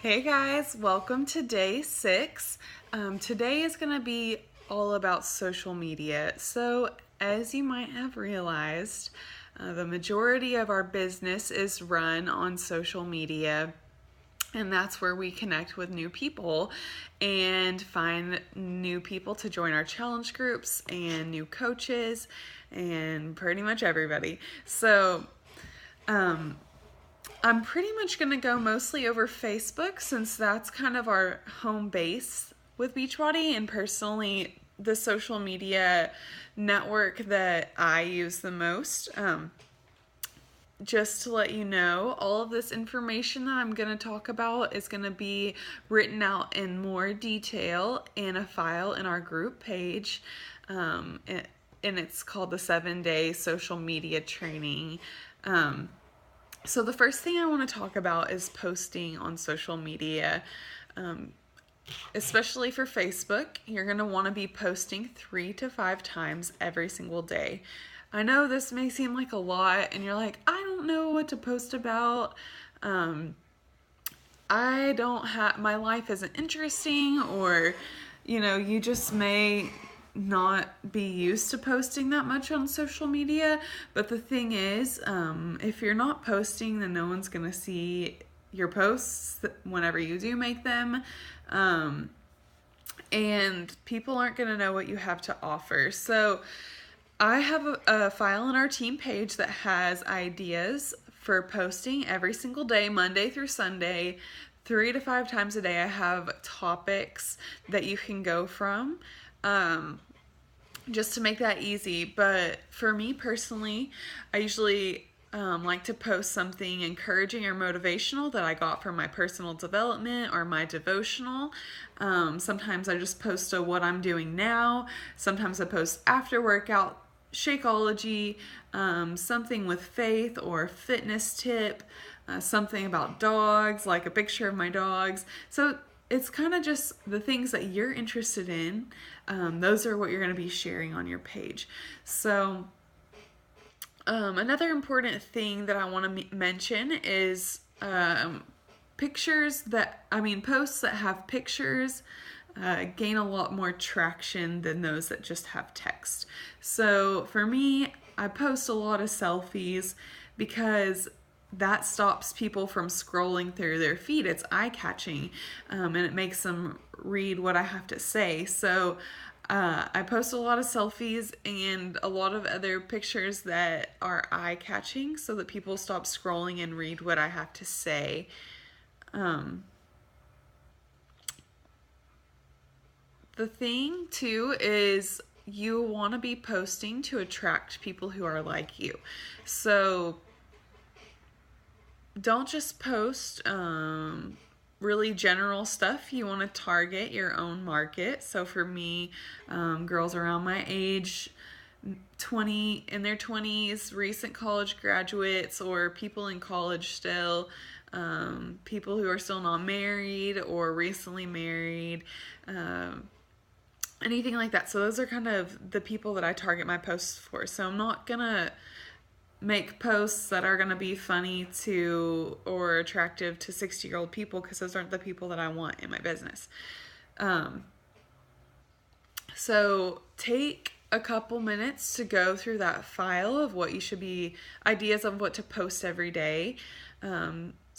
Hey guys, welcome to day 6. Today is going to be all about social media. So, as you might have realized, the majority of our business is run on social media, and that's where we connect with new people and find new people to join our challenge groups and new coaches and pretty much everybody. So, I'm pretty much going to go mostly over Facebook since that's kind of our home base with Beachbody, and personally, the social media network that I use the most. Just to let you know, all of this information that I'm going to talk about is going to be written out in more detail in a file in our group page. And it's called the 7-Day Social Media Training. So the first thing I want to talk about is posting on social media, especially for Facebook. You're going to want to be posting 3 to 5 times every single day. I know this may seem like a lot, and you're like, I don't know what to post about. I don't have, my life isn't interesting, or, you just may not be used to posting that much on social media. But the thing is, if you're not posting, then no one's going to see your posts whenever you do make them. And people aren't going to know what you have to offer. So I have a file on our team page that has ideas for posting every single day, Monday through Sunday, 3 to 5 times a day. I have topics that you can go from, just to make that easy. But for me personally, I usually like to post something encouraging or motivational that I got from my personal development or my devotional. Sometimes I just post a what I'm doing now. Sometimes I post after workout Shakeology, something with faith or fitness tip, something about dogs, like a picture of my dogs. So it's kind of just the things that you're interested in. Those are what you're going to be sharing on your page. So another important thing that I want to mention is posts that have pictures gain a lot more traction than those that just have text. So for me, I post a lot of selfies because that stops people from scrolling through their feed. It's eye-catching, and it makes them read what I have to say. So I post a lot of selfies and a lot of other pictures that are eye-catching so that people stop scrolling and read what I have to say. The thing too is you want to be posting to attract people who are like you. So don't just post really general stuff. You want to target your own market. So for me, girls around my age, in their 20s, recent college graduates, or people in college still, people who are still not married or recently married, anything like that. So those are kind of the people that I target my posts for. So I'm not gonna make posts that are gonna be funny to or attractive to 60-year-old people, because those aren't the people that I want in my business. So take a couple minutes to go through that file of what you should be, ideas of what to post every day,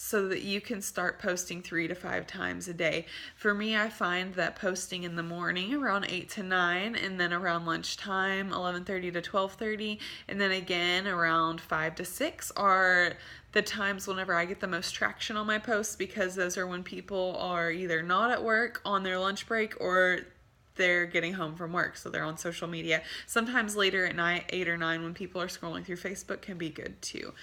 so that you can start posting 3 to 5 times a day. For me, I find that posting in the morning around 8 to 9, and then around lunchtime 11:30 to 12:30, and then again around 5 to 6 are the times whenever I get the most traction on my posts, because those are when people are either not at work on their lunch break, or they're getting home from work, so they're on social media. Sometimes later at night, 8 or 9, when people are scrolling through Facebook, can be good too.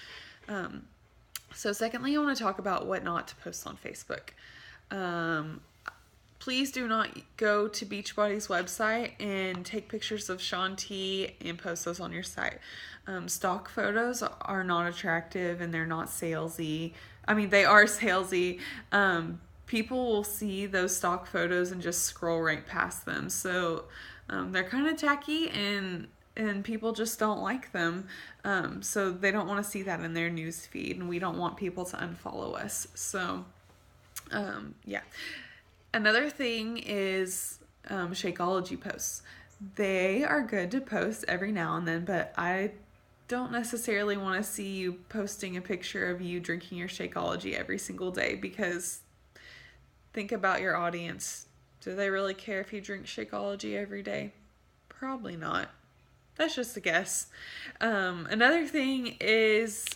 So secondly, I want to talk about what not to post on Facebook. Please do not go to Beachbody's website and take pictures of Shaun T and post those on your site. Stock photos are not attractive, and they're not salesy. I mean, they are salesy. People will see those stock photos and just scroll right past them. So they're kind of tacky, and people just don't like them. So they don't want to see that in their news feed, and we don't want people to unfollow us. So Yeah. Another thing is Shakeology posts. They are good to post every now and then, but I don't necessarily want to see you posting a picture of you drinking your Shakeology every single day, because think about your audience. Do they really care if you drink Shakeology every day? Probably not. That's just a guess. Another thing is,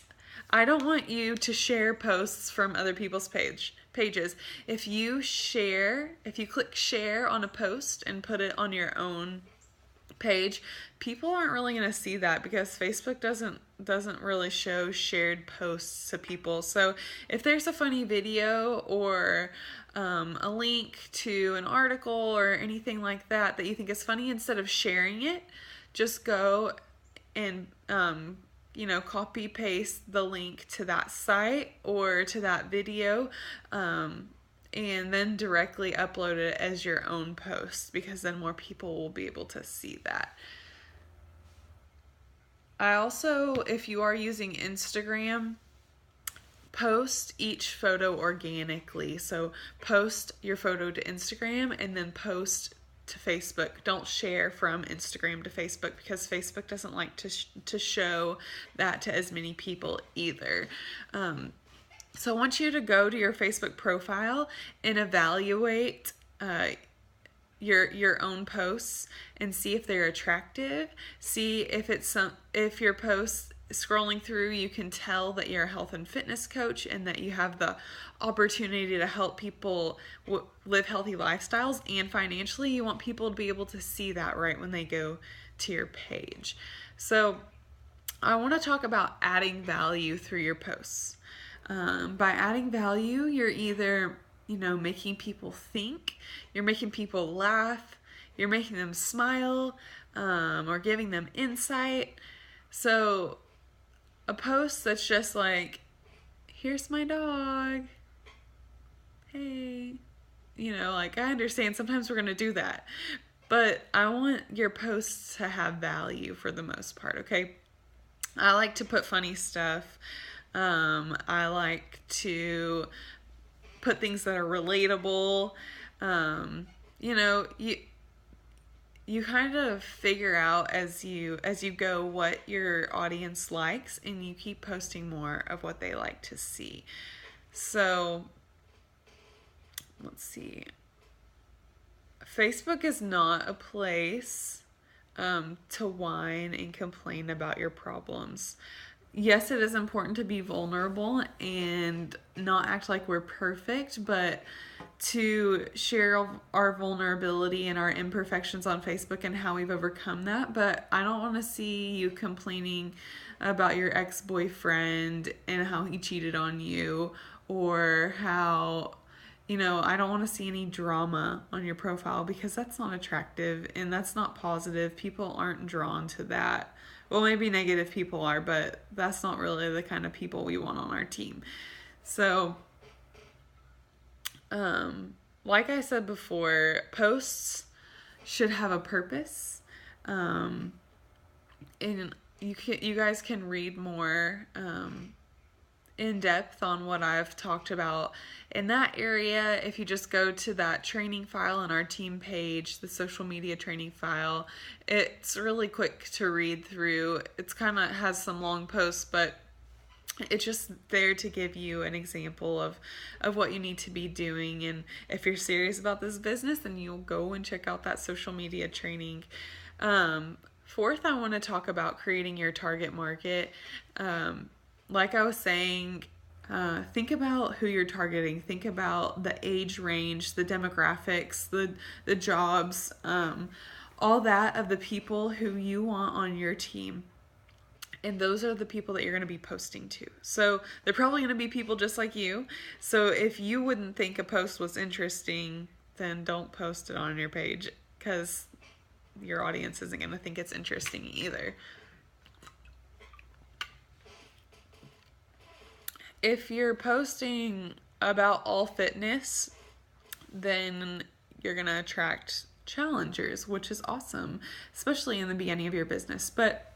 I don't want you to share posts from other people's pages. If you click share on a post and put it on your own page, people aren't really going to see that, because Facebook doesn't really show shared posts to people. So if there's a funny video or a link to an article or anything like that that you think is funny, instead of sharing it, just go and copy paste the link to that site or to that video, and then directly upload it as your own post, because then more people will be able to see that. I also, if you are using Instagram, post each photo organically. So post your photo to Instagram and then post to Facebook. Don't share from Instagram to Facebook, because Facebook doesn't like to show that to as many people either. So I want you to go to your Facebook profile and evaluate your own posts and see if they're attractive. See if your posts scrolling through, you can tell that you're a health and fitness coach and that you have the opportunity to help people live healthy lifestyles, and financially you want people to be able to see that right when they go to your page. So I want to talk about adding value through your posts. By adding value, you're either making people think, you're making people laugh, you're making them smile, or giving them insight. So a post that's just like, here's my dog, hey, I understand sometimes we're going to do that, but I want your posts to have value for the most part, okay? I like to put funny stuff. I like to put things that are relatable. You kind of figure out as you go what your audience likes, and you keep posting more of what they like to see. So let's see. Facebook is not a place to whine and complain about your problems. Yes, it is important to be vulnerable and not act like we're perfect, but to share our vulnerability and our imperfections on Facebook and how we've overcome that. But I don't want to see you complaining about your ex-boyfriend and how he cheated on you, or how, I don't want to see any drama on your profile, because that's not attractive and that's not positive. People aren't drawn to that. Well, maybe negative people are, but that's not really the kind of people we want on our team. So, like I said before, posts should have a purpose. And you guys can read more in depth on what I've talked about in that area if you just go to that training file on our team page, the social media training file. It's really quick to read through. It's kind of has some long posts, but it's just there to give you an example of what you need to be doing. And if you're serious about this business, then you'll go and check out that social media training. Fourth, I want to talk about creating your target market. Like I was saying, think about who you're targeting. Think about the age range, the demographics, the jobs, all that of the people who you want on your team. And those are the people that you're going to be posting to. So they're probably going to be people just like you. So if you wouldn't think a post was interesting, then don't post it on your page, because your audience isn't going to think it's interesting either. If you're posting about all fitness, then you're going to attract challengers, which is awesome, especially in the beginning of your business. But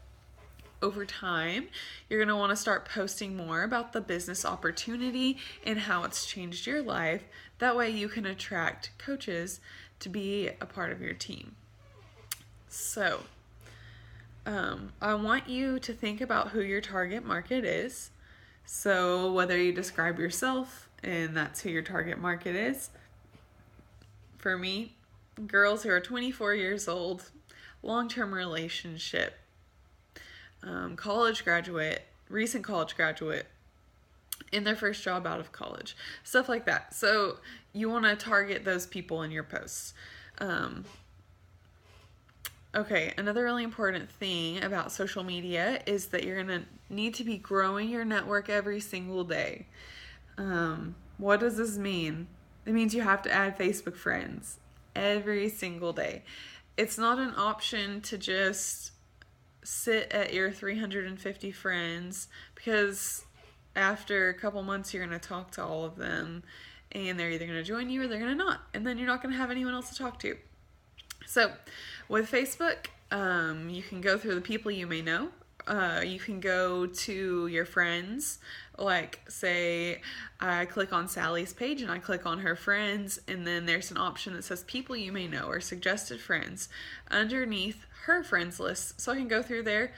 over time, you're going to want to start posting more about the business opportunity and how it's changed your life. That way you can attract coaches to be a part of your team. So, I want you to think about who your target market is. So whether you describe yourself and that's who your target market is. For me, girls who are 24 years old, long-term relationship, college graduate, recent college graduate, in their first job out of college, stuff like that. So you want to target those people in your posts. Okay, another really important thing about social media is that you're going to need to be growing your network every single day. What does this mean? It means you have to add Facebook friends every single day. It's not an option to just sit at your 350 friends, because after a couple months you're going to talk to all of them and they're either going to join you or they're going to not, and then you're not going to have anyone else to talk to. So with Facebook, you can go through the people you may know. You can go to your friends, like say I click on Sally's page and I click on her friends, and then there's an option that says people you may know or suggested friends underneath her friends list. So I can go through there.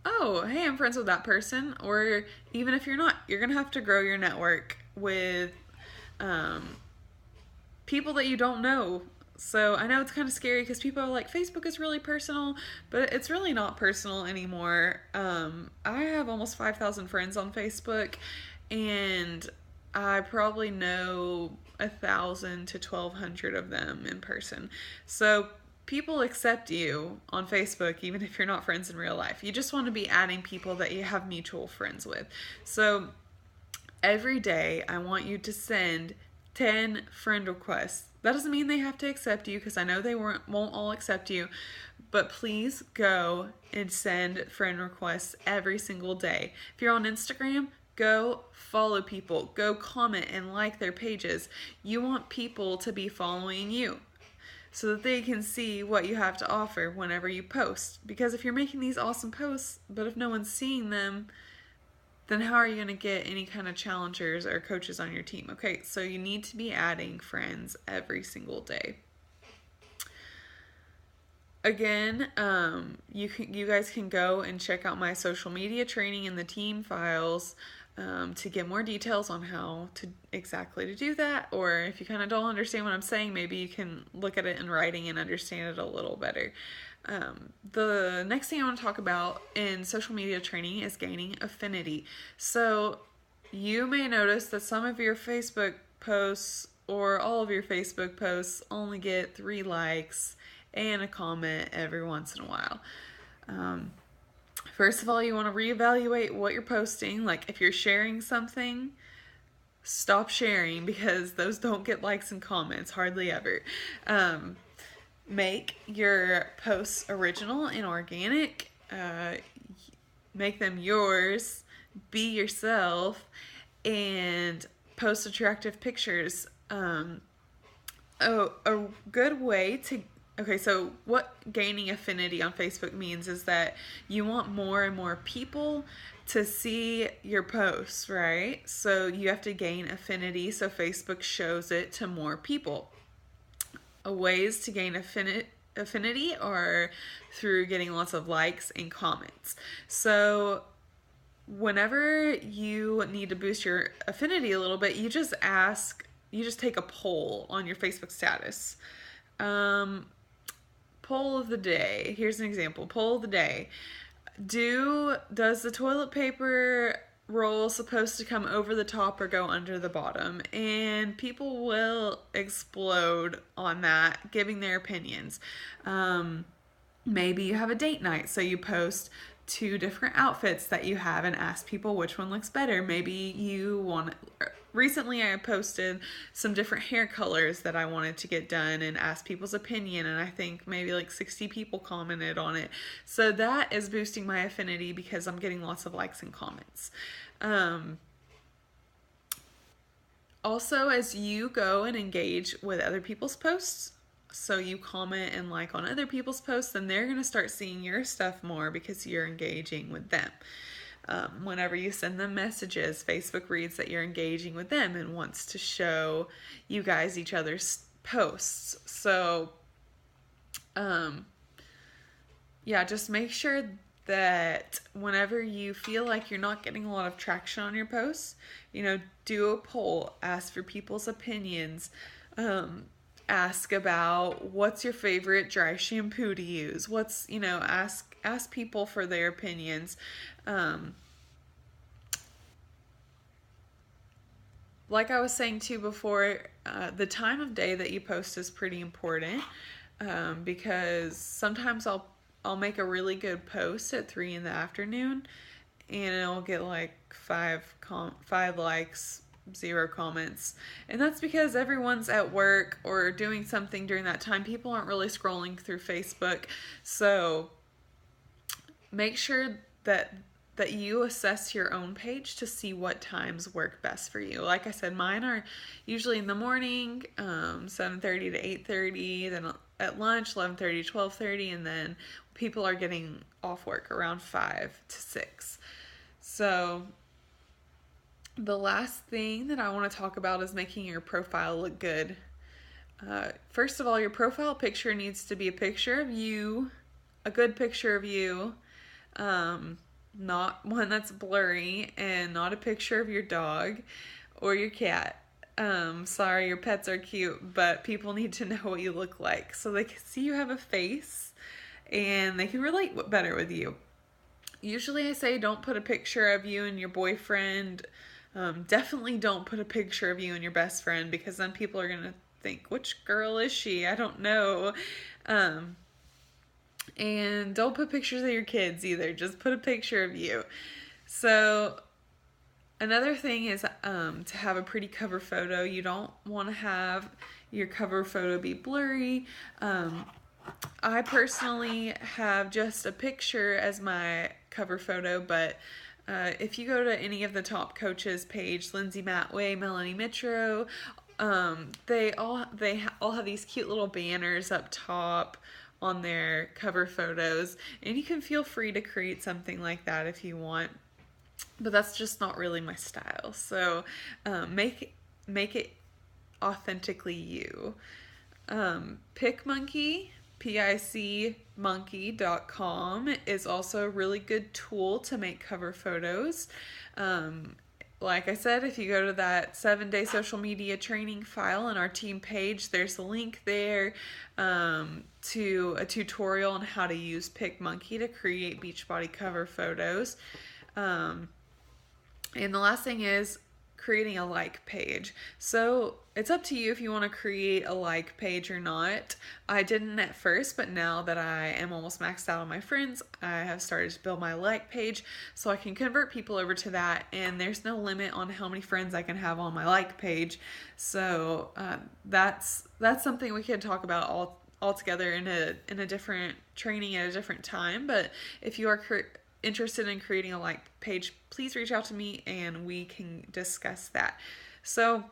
Oh, hey, I'm friends with that person. Or even if you're not, you're going to have to grow your network with people that you don't know. So I know it's kind of scary because people are like, Facebook is really personal, but it's really not personal anymore. I have almost 5,000 friends on Facebook, and I probably know 1,000 to 1,200 of them in person. So people accept you on Facebook even if you're not friends in real life. You just want to be adding people that you have mutual friends with. So every day I want you to send 10 friend requests. That doesn't mean they have to accept you, because I know they won't all accept you, but please go and send friend requests every single day. If you're on Instagram, go follow people, go comment and like their pages. You want people to be following you so that they can see what you have to offer whenever you post. Because if you're making these awesome posts, but if no one's seeing them, then how are you going to get any kind of challengers or coaches on your team? Okay, so you need to be adding friends every single day. Again, you guys can go and check out my social media training in the team files to get more details on how to exactly to do that. Or if you kind of don't understand what I'm saying, maybe you can look at it in writing and understand it a little better. The next thing I want to talk about in social media training is gaining affinity. So you may notice that some of your Facebook posts or all of your Facebook posts only get 3 likes and a comment every once in a while. First of all, you want to reevaluate what you're posting. Like if you're sharing something, stop sharing, because those don't get likes and comments hardly ever. Make your posts original and organic. Make them yours. Be yourself. And post attractive pictures. A good way to... Okay, so what gaining affinity on Facebook means is that you want more and more people to see your posts, right? So you have to gain affinity so Facebook shows it to more people. Ways to gain affinity are through getting lots of likes and comments. So whenever you need to boost your affinity a little bit, you just take a poll on your Facebook status. Poll of the day. Here's an example. Poll of the day. Does the toilet paper roll supposed to come over the top or go under the bottom? And people will explode on that, giving their opinions. Maybe you have a date night, so you post 2 different outfits that you have and ask people which one looks better. Maybe you want... Recently I posted some different hair colors that I wanted to get done and asked people's opinion, and I think maybe like 60 people commented on it. So that is boosting my affinity because I'm getting lots of likes and comments. Also, as you go and engage with other people's posts, so you comment and like on other people's posts, then they're going to start seeing your stuff more because you're engaging with them. Whenever you send them messages, Facebook reads that you're engaging with them and wants to show you guys each other's posts. So, yeah, just make sure that whenever you feel like you're not getting a lot of traction on your posts, do a poll, ask for people's opinions, ask about what's your favorite dry shampoo to use. Ask people for their opinions. Like I was saying too before, the time of day that you post is pretty important, because sometimes I'll make a really good post at 3 in the afternoon and it'll get like 5 likes, 0 comments. And that's because everyone's at work or doing something during that time. People aren't really scrolling through Facebook. So make sure that you assess your own page to see what times work best for you. Like I said, mine are usually in the morning, 7:30 to 8:30, then at lunch, 11:30 to 12:30, and then people are getting off work around 5 to 6. So the last thing that I want to talk about is making your profile look good. First of all, your profile picture needs to be a picture of you, a good picture of you, not one that's blurry, and not a picture of your dog or your cat. Sorry, your pets are cute, but people need to know what you look like so they can see you have a face and they can relate better with you. Usually I say don't put a picture of you and your boyfriend. Definitely don't put a picture of you and your best friend, because then people are going to think, which girl is she? I don't know. And don't put pictures of your kids either. Just put a picture of you. So another thing is to have a pretty cover photo. You don't want to have your cover photo be blurry. I personally have just a picture as my cover photo, but if you go to any of the top coaches page, Lindsay Matway, Melanie Mitro, they all have these cute little banners up top on their cover photos, and you can feel free to create something like that if you want, but that's just not really my style. So make it authentically you. PicMonkey, PICmonkey.com is also a really good tool to make cover photos. Like I said, if you go to that 7-day social media training file on our team page, there's a link there to a tutorial on how to use PicMonkey to create Beachbody cover photos. And the last thing is creating a like page. So it's up to you if you want to create a like page or not. I didn't at first, but now that I am almost maxed out on my friends, I have started to build my like page so I can convert people over to that, and there's no limit on how many friends I can have on my like page. So that's something we can talk about all together in a different training at a different time. But if you are interested in creating a like page, please reach out to me and we can discuss that. So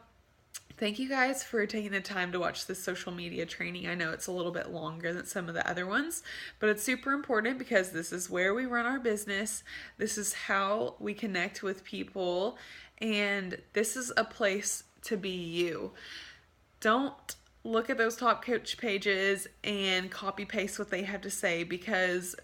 thank you guys for taking the time to watch this social media training. I know it's a little bit longer than some of the other ones, but it's super important because this is where we run our business. This is how we connect with people, and this is a place to be you. Don't look at those top coach pages and copy paste what they have to say, because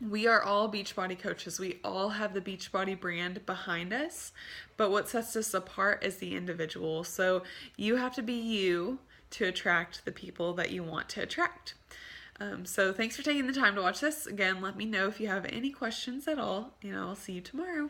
we are all Beachbody coaches. We all have the Beachbody brand behind us, but what sets us apart is the individual. So you have to be you to attract the people that you want to attract. So thanks for taking the time to watch this. Again, let me know if you have any questions at all, and I'll see you tomorrow.